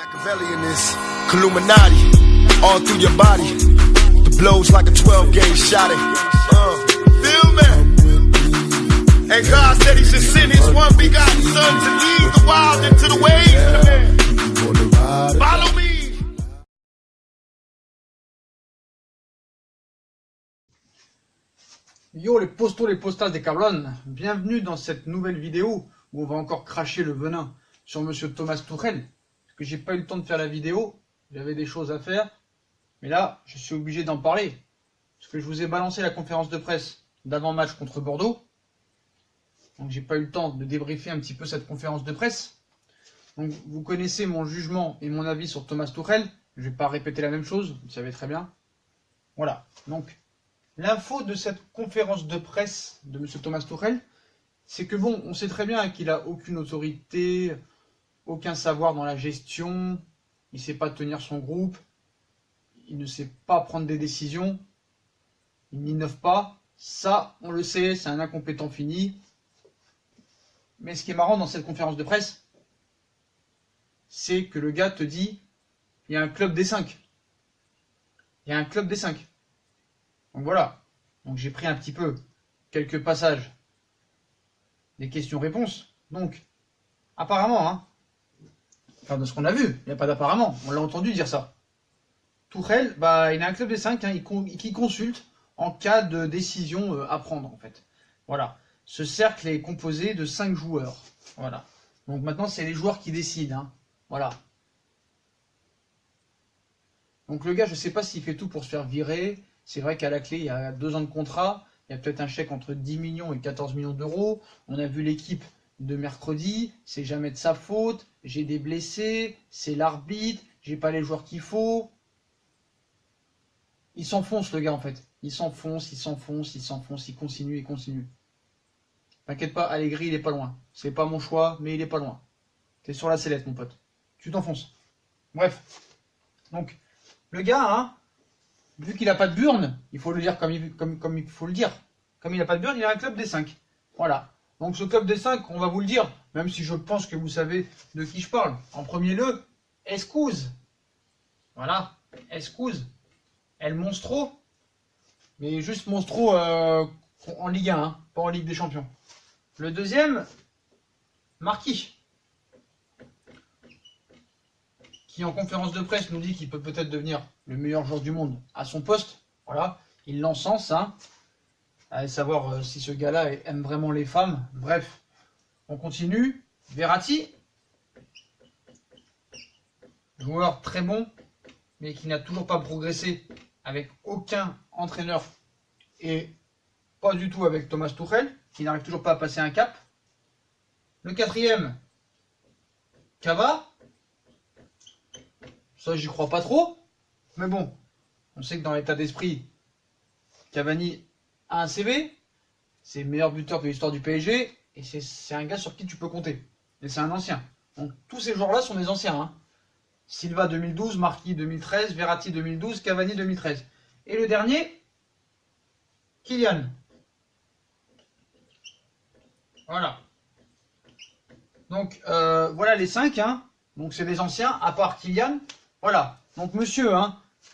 Machiavelli in this Illuminati, all through your body. The blows like a 12-gauge shot. Feel me? And God said He should send His one begotten Son to lead the wild into the ways. Follow me. Yo les postos, les postas des Cablon, bienvenue dans cette nouvelle vidéo où on va encore cracher le venin sur Monsieur Thomas Tuchel. Parce que j'ai pas eu le temps de faire la vidéo, j'avais des choses à faire, mais là je suis obligé d'en parler. Parce que je vous ai balancé la conférence de presse d'avant-match contre Bordeaux, donc j'ai pas eu le temps de débriefer un petit peu cette conférence de presse. Donc vous connaissez mon jugement et mon avis sur Thomas Tuchel, je vais pas répéter la même chose, vous le savez très bien. Voilà, donc l'info de cette conférence de presse de M. Thomas Tuchel, c'est que bon, on sait très bien qu'il n'a aucune autorité, aucun savoir dans la gestion, il ne sait pas tenir son groupe, il ne sait pas prendre des décisions, il n'innove pas, ça on le sait, c'est un incompétent fini. Mais ce qui est marrant dans cette conférence de presse, c'est que le gars te dit, il y a un club des 5. Il y a un club des 5. Donc voilà, donc j'ai pris un petit peu quelques passages des questions-réponses. Donc, apparemment, enfin de ce qu'on a vu, il n'y a pas d'apparemment, on l'a entendu dire ça. Tuchel, il a un club des 5 qui consulte en cas de décision à prendre en fait. Voilà, ce cercle est composé de 5 joueurs. Voilà, donc maintenant c'est les joueurs qui décident. Voilà. Donc le gars, je ne sais pas s'il fait tout pour se faire virer. C'est vrai qu'à la clé, il y a 2 ans de contrat, il y a peut-être un chèque entre 10 millions et 14 millions d'euros. On a vu l'équipe de mercredi, c'est jamais de sa faute, j'ai des blessés, c'est l'arbitre, j'ai pas les joueurs qu'il faut. Il s'enfonce le gars en fait, il s'enfonce, il continue. T'inquiète pas, Allegri il est pas loin. C'est pas mon choix, mais il est pas loin. T'es sur la sellette mon pote, tu t'enfonces. Bref, donc le gars, vu qu'il n'a pas de burne, il faut le dire comme il faut le dire. Comme il n'a pas de burne, il a un club des 5. Voilà. Donc ce club des 5, on va vous le dire, même si je pense que vous savez de qui je parle. En premier lieu, Escouze. Voilà, Escouze. El Monstro. Mais juste Monstro en Ligue 1, pas en Ligue des Champions. Le deuxième, Marquis. Qui en conférence de presse nous dit qu'il peut peut-être devenir le meilleur joueur du monde à son poste. Voilà, il l'encense, Allez savoir si ce gars-là aime vraiment les femmes. Bref, on continue. Verratti, joueur très bon, mais qui n'a toujours pas progressé avec aucun entraîneur et pas du tout avec Thomas Tuchel, qui n'arrive toujours pas à passer un cap. Le quatrième, Cava. Ça, j'y crois pas trop. Mais bon, on sait que dans l'état d'esprit, Cavani a un CV. C'est le meilleur buteur de l'histoire du PSG. Et c'est un gars sur qui tu peux compter. Et c'est un ancien. Donc tous ces joueurs-là sont des anciens. Silva 2012, Marquis 2013, Verratti 2012, Cavani 2013. Et le dernier, Kylian. Voilà. Donc voilà les 5. Donc c'est des anciens, à part Kylian. Voilà, donc monsieur,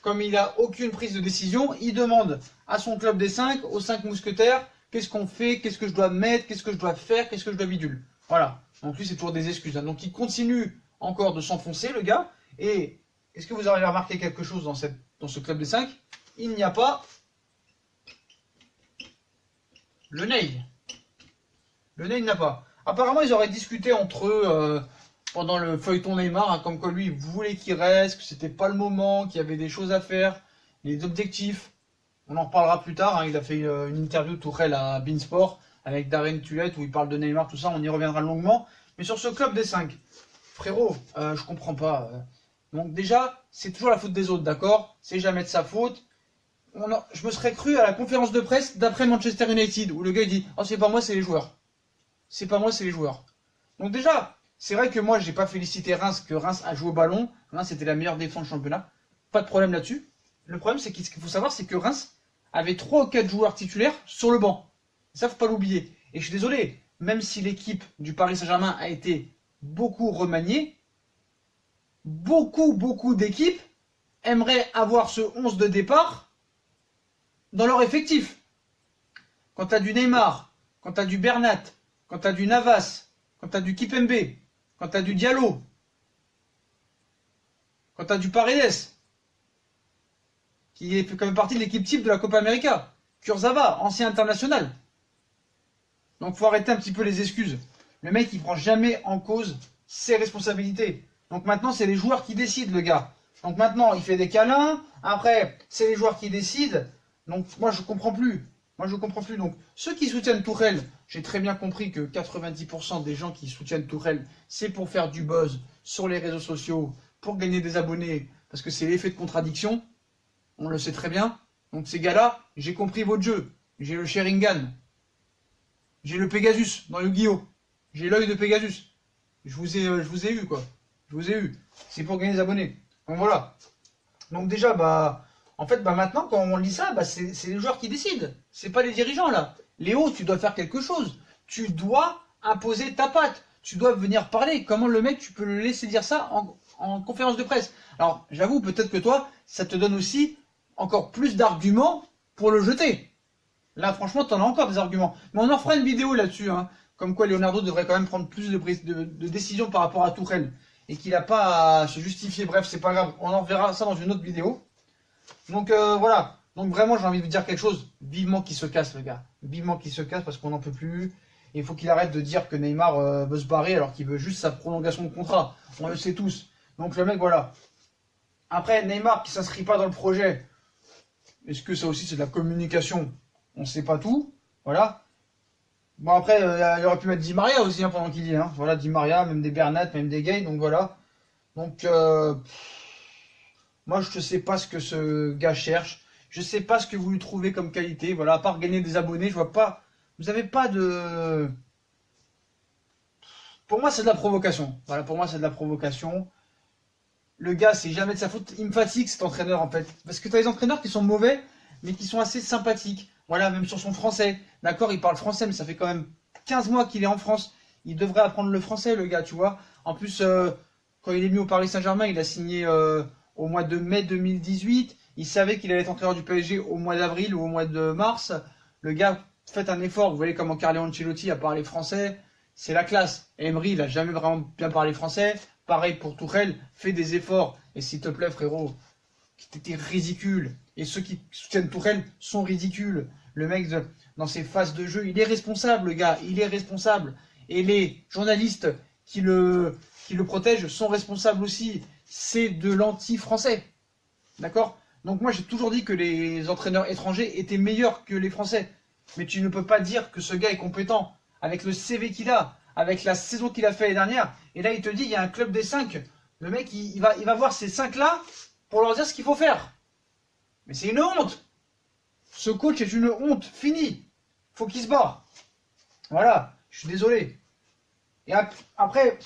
comme il n'a aucune prise de décision, il demande à son club des 5, aux 5 mousquetaires, qu'est-ce qu'on fait, qu'est-ce que je dois mettre, qu'est-ce que je dois faire, qu'est-ce que je dois bidule. Voilà, donc lui c'est toujours des excuses. Donc il continue encore de s'enfoncer le gars, et est-ce que vous avez remarqué quelque chose dans ce club des 5? Il n'y a pas le Ney. Le Ney n'a pas. Apparemment ils auraient discuté entre eux... pendant le feuilleton Neymar, comme quoi lui il voulait qu'il reste, que c'était pas le moment, qu'il y avait des choses à faire, les objectifs. On en reparlera plus tard. Il a fait une interview Tuchel à Beansport avec Darren Tulette où il parle de Neymar, tout ça. On y reviendra longuement. Mais sur ce club des 5, frérot, je comprends pas. Donc déjà, c'est toujours la faute des autres, d'accord? C'est jamais de sa faute. Je me serais cru à la conférence de presse d'après Manchester United où le gars il dit « Oh, c'est pas moi, c'est les joueurs. C'est pas moi, c'est les joueurs. » Donc déjà, c'est vrai que moi, j'ai pas félicité Reims, que Reims a joué au ballon. Reims était la meilleure défense du championnat. Pas de problème là-dessus. Le problème, c'est ce qu'il faut savoir, c'est que Reims avait 3 ou 4 joueurs titulaires sur le banc. Ça, faut pas l'oublier. Et je suis désolé, même si l'équipe du Paris Saint-Germain a été beaucoup remaniée, beaucoup d'équipes aimeraient avoir ce 11 de départ dans leur effectif. Quand tu as du Neymar, quand tu as du Bernat, quand tu as du Navas, quand tu as du Kipembe, quand tu as du Diallo, quand tu as du Paredes, qui fait quand même partie de l'équipe type de la Copa América, Kurzawa, ancien international. Donc faut arrêter un petit peu les excuses. Le mec, il prend jamais en cause ses responsabilités. Donc maintenant, c'est les joueurs qui décident, le gars. Donc maintenant, il fait des câlins. Après, c'est les joueurs qui décident. Donc moi, je comprends plus. Donc ceux qui soutiennent Tuchel, j'ai très bien compris que 90% des gens qui soutiennent Tuchel, c'est pour faire du buzz sur les réseaux sociaux, pour gagner des abonnés, parce que c'est l'effet de contradiction. On le sait très bien. Donc ces gars-là, j'ai compris votre jeu. J'ai le Sharingan. J'ai le Pegasus dans Yu-Gi-Oh! J'ai l'œil de Pegasus. Je vous ai eu, quoi. Je vous ai eu. C'est pour gagner des abonnés. Donc voilà. Donc déjà, maintenant, quand on lit ça, c'est les joueurs qui décident. C'est pas les dirigeants, là. Léo, tu dois faire quelque chose. Tu dois imposer ta patte. Tu dois venir parler. Comment le mec, tu peux le laisser dire ça en conférence de presse? Alors, j'avoue, peut-être que toi, ça te donne aussi encore plus d'arguments pour le jeter. Là, franchement, t'en as encore des arguments. Mais on en fera une vidéo là-dessus, hein. Comme quoi Leonardo devrait quand même prendre plus de décisions par rapport à Tuchel. Et qu'il n'a pas à se justifier. Bref, c'est pas grave. On en verra ça dans une autre vidéo. Donc voilà. Donc vraiment, j'ai envie de vous dire quelque chose. Vivement qu'il se casse, le gars. Vivement qu'il se casse parce qu'on n'en peut plus. Et il faut qu'il arrête de dire que Neymar veut se barrer alors qu'il veut juste sa prolongation de contrat. On le sait tous. Donc le mec, voilà. Après, Neymar qui s'inscrit pas dans le projet. Est-ce que ça aussi c'est de la communication? On ne sait pas tout. Voilà. Bon après, il aurait pu mettre Di Maria aussi hein, pendant qu'il y est. Hein. Voilà, Di Maria, même des Bernat, même des Gay. Donc voilà. Donc moi je ne sais pas ce que ce gars cherche. Je ne sais pas ce que vous lui trouvez comme qualité. Voilà, à part gagner des abonnés, je vois pas. Vous n'avez pas de. Pour moi c'est de la provocation. Voilà, pour moi c'est de la provocation. Le gars, c'est jamais de sa faute. Il me fatigue cet entraîneur en fait. Parce que tu as des entraîneurs qui sont mauvais, mais qui sont assez sympathiques. Voilà, même sur son français. D'accord, il parle français, mais ça fait quand même 15 mois qu'il est en France. Il devrait apprendre le français, le gars, tu vois. En plus, quand il est venu au Paris Saint-Germain, il a signé au mois de mai 2018. Il savait qu'il allait être entraîneur du PSG au mois d'avril ou au mois de mars. Le gars, faites un effort. Vous voyez comment Carlo Ancelotti a parlé français. C'est la classe. Emery, il a jamais vraiment bien parlé français. Pareil pour Tuchel, fais des efforts. Et s'il te plaît, frérot, t'étais ridicule. Et ceux qui soutiennent Tuchel sont ridicules. Le mec, dans ses phases de jeu, il est responsable, le gars. Il est responsable. Et les journalistes qui le protègent sont responsables aussi. C'est de l'anti-français. D'accord? Donc moi, j'ai toujours dit que les entraîneurs étrangers étaient meilleurs que les Français. Mais tu ne peux pas dire que ce gars est compétent. Avec le CV qu'il a, avec la saison qu'il a fait l'année dernière. Et là, il te dit, il y a un club des 5. Le mec, il va voir ces 5-là pour leur dire ce qu'il faut faire. Mais c'est une honte. Ce coach est une honte. Fini. Faut qu'il se barre. Voilà. Je suis désolé. Et après,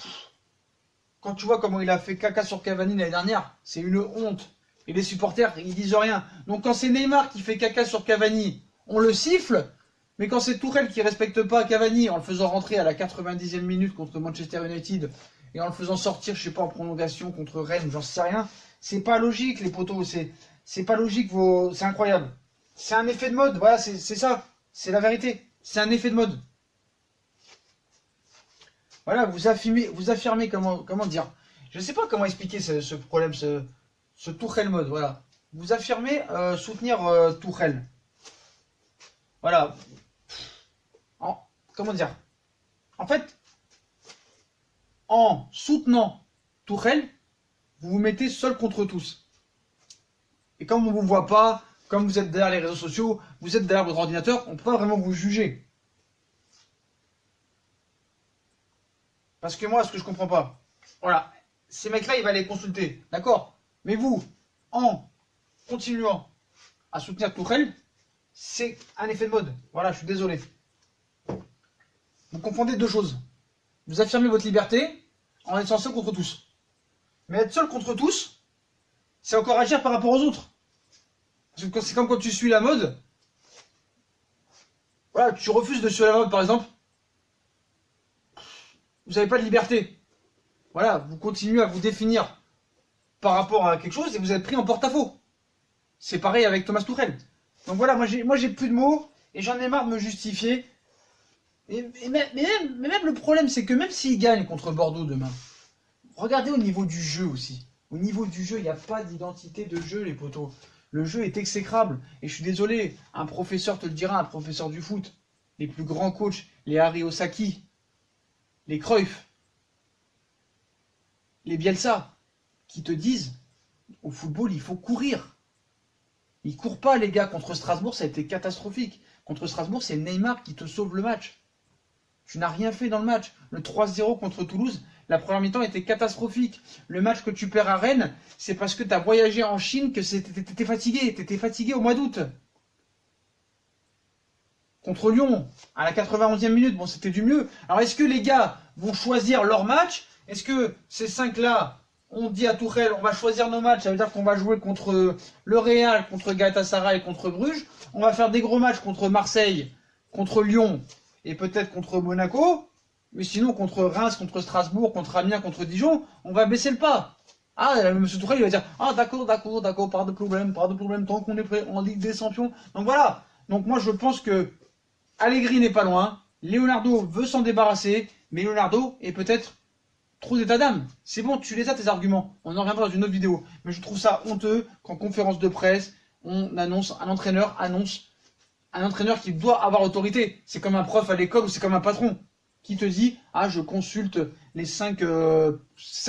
quand tu vois comment il a fait caca sur Cavani l'année dernière, c'est une honte. Et les supporters, ils disent rien. Donc quand c'est Neymar qui fait caca sur Cavani, on le siffle. Mais quand c'est Tuchel qui respecte pas Cavani en le faisant rentrer à la 90e minute contre Manchester United et en le faisant sortir, je sais pas, en prolongation contre Rennes, j'en sais rien, c'est pas logique les potos, c'est pas logique, c'est incroyable. C'est un effet de mode, voilà, c'est ça, c'est la vérité, c'est un effet de mode. Voilà, vous affirmez comment dire, je sais pas comment expliquer ce problème, ce Tuchel mode, voilà. Vous affirmez soutenir Tuchel. Voilà. Comment dire? En fait, en soutenant Tuchel, vous vous mettez seul contre tous. Et comme on ne vous voit pas, comme vous êtes derrière les réseaux sociaux, vous êtes derrière votre ordinateur, on ne peut pas vraiment vous juger. Parce que moi, ce que je comprends pas, voilà, ces mecs-là, il va les consulter, d'accord? Mais vous, en continuant à soutenir Tuchel, c'est un effet de mode. Voilà, je suis désolé. Vous confondez deux choses. Vous affirmez votre liberté en étant seul contre tous. Mais être seul contre tous, c'est encore agir par rapport aux autres. C'est comme quand tu suis la mode. Voilà, tu refuses de suivre la mode, par exemple. Vous n'avez pas de liberté. Voilà, vous continuez à vous définir par rapport à quelque chose et vous êtes pris en porte-à-faux. C'est pareil avec Thomas Tuchel. Donc voilà, moi j'ai plus de mots et j'en ai marre de me justifier. Mais même le problème, c'est que même s'il gagne contre Bordeaux demain, regardez au niveau du jeu aussi. Au niveau du jeu, il n'y a pas d'identité de jeu, les potos. Le jeu est exécrable. Et je suis désolé, un professeur te le dira, un professeur du foot. Les plus grands coachs, les Harry Osaki, les Cruyff, les Bielsa, qui te disent, au football, il faut courir. Ils courent pas, les gars. Contre Strasbourg, ça a été catastrophique. Contre Strasbourg, c'est Neymar qui te sauve le match. Tu n'as rien fait dans le match. Le 3-0 contre Toulouse, la première mi-temps était catastrophique. Le match que tu perds à Rennes, c'est parce que tu as voyagé en Chine que t'étais fatigué. T'étais fatigué au mois d'août. Contre Lyon, à la 91e minute, bon, c'était du mieux. Alors, est-ce que les gars vont choisir leur match? Est-ce que ces 5-là, on dit à Tuchel, on va choisir nos matchs, ça veut dire qu'on va jouer contre le Real, contre Galatasaray, contre Bruges. On va faire des gros matchs contre Marseille, contre Lyon et peut-être contre Monaco. Mais sinon, contre Reims, contre Strasbourg, contre Amiens, contre Dijon, on va baisser le pas. Ah, M. Tuchel, il va dire, ah, d'accord, pas de problème, tant qu'on est prêt en Ligue des Champions. Donc voilà. Donc moi, je pense que Allegri n'est pas loin. Leonardo veut s'en débarrasser, mais Leonardo est peut-être trop d'état d'âme. C'est bon, tu les as tes arguments. On en reviendra dans une autre vidéo. Mais je trouve ça honteux qu'en conférence de presse, un entraîneur annonce un entraîneur qui doit avoir autorité. C'est comme un prof à l'école ou c'est comme un patron qui te dit « Ah, je consulte les 5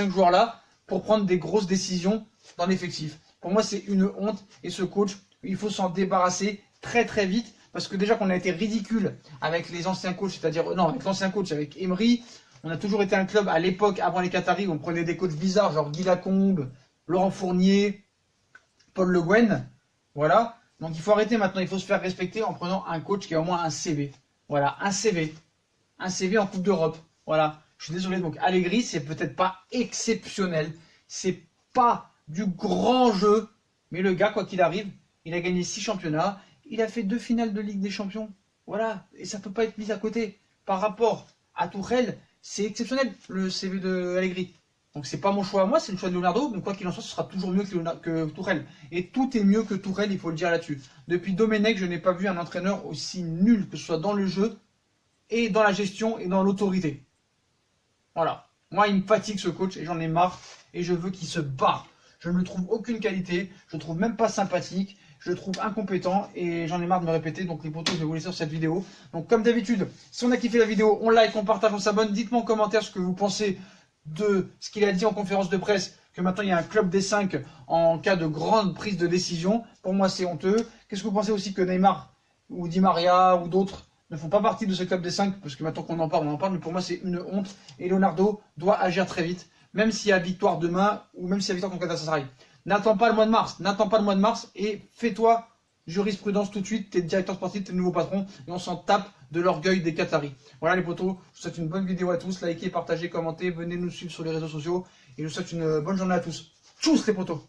joueurs-là pour prendre des grosses décisions dans l'effectif. » Pour moi, c'est une honte. Et ce coach, il faut s'en débarrasser très très vite. Parce que déjà qu'on a été ridicule avec les anciens coachs, c'est-à-dire, non, avec l'ancien coach, avec Emery, on a toujours été un club à l'époque, avant les Qataris, où on prenait des coachs bizarres, genre Guy Lacombe, Laurent Fournier, Paul Le Guen. Voilà. Donc il faut arrêter maintenant, il faut se faire respecter en prenant un coach qui a au moins un CV. Voilà, un CV. Un CV en Coupe d'Europe. Voilà. Je suis désolé, donc Allegri, c'est peut-être pas exceptionnel. C'est pas du grand jeu. Mais le gars, quoi qu'il arrive, il a gagné 6 championnats. Il a fait 2 finales de Ligue des Champions. Voilà. Et ça peut pas être mis à côté. Par rapport à Tuchel, c'est exceptionnel, le CV de Allegri. Donc c'est pas mon choix à moi, c'est le choix de Leonardo, mais quoi qu'il en soit, ce sera toujours mieux que Tuchel. Et tout est mieux que Tuchel, il faut le dire là-dessus. Depuis Domenech, je n'ai pas vu un entraîneur aussi nul, que ce soit dans le jeu, et dans la gestion, et dans l'autorité. Voilà. Moi, il me fatigue ce coach, et j'en ai marre, et je veux qu'il se barre. Je ne lui trouve aucune qualité, je ne le trouve même pas sympathique, je le trouve incompétent, et j'en ai marre de me répéter. Donc les potos, je vais vous laisser sur cette vidéo. Donc comme d'habitude, si on a kiffé la vidéo, on like, on partage, on s'abonne. Dites-moi en commentaire ce que vous pensez de ce qu'il a dit en conférence de presse, que maintenant il y a un club des 5 en cas de grande prise de décision. Pour moi, c'est honteux. Qu'est-ce que vous pensez aussi que Neymar ou Di Maria ou d'autres ne font pas partie de ce club des 5? Parce que maintenant qu'on en parle, on en parle, mais pour moi, c'est une honte. Et Leonardo doit agir très vite, même s'il y a victoire demain ou même s'il y a victoire contre Galatasaray. N'attends pas le mois de mars, et fais-toi jurisprudence tout de suite. T'es directeur sportif, t'es le nouveau patron, et on s'en tape de l'orgueil des Qataris. Voilà les potos, je vous souhaite une bonne vidéo à tous. Likez, partagez, commentez, venez nous suivre sur les réseaux sociaux, et je vous souhaite une bonne journée à tous. Tchuss les potos.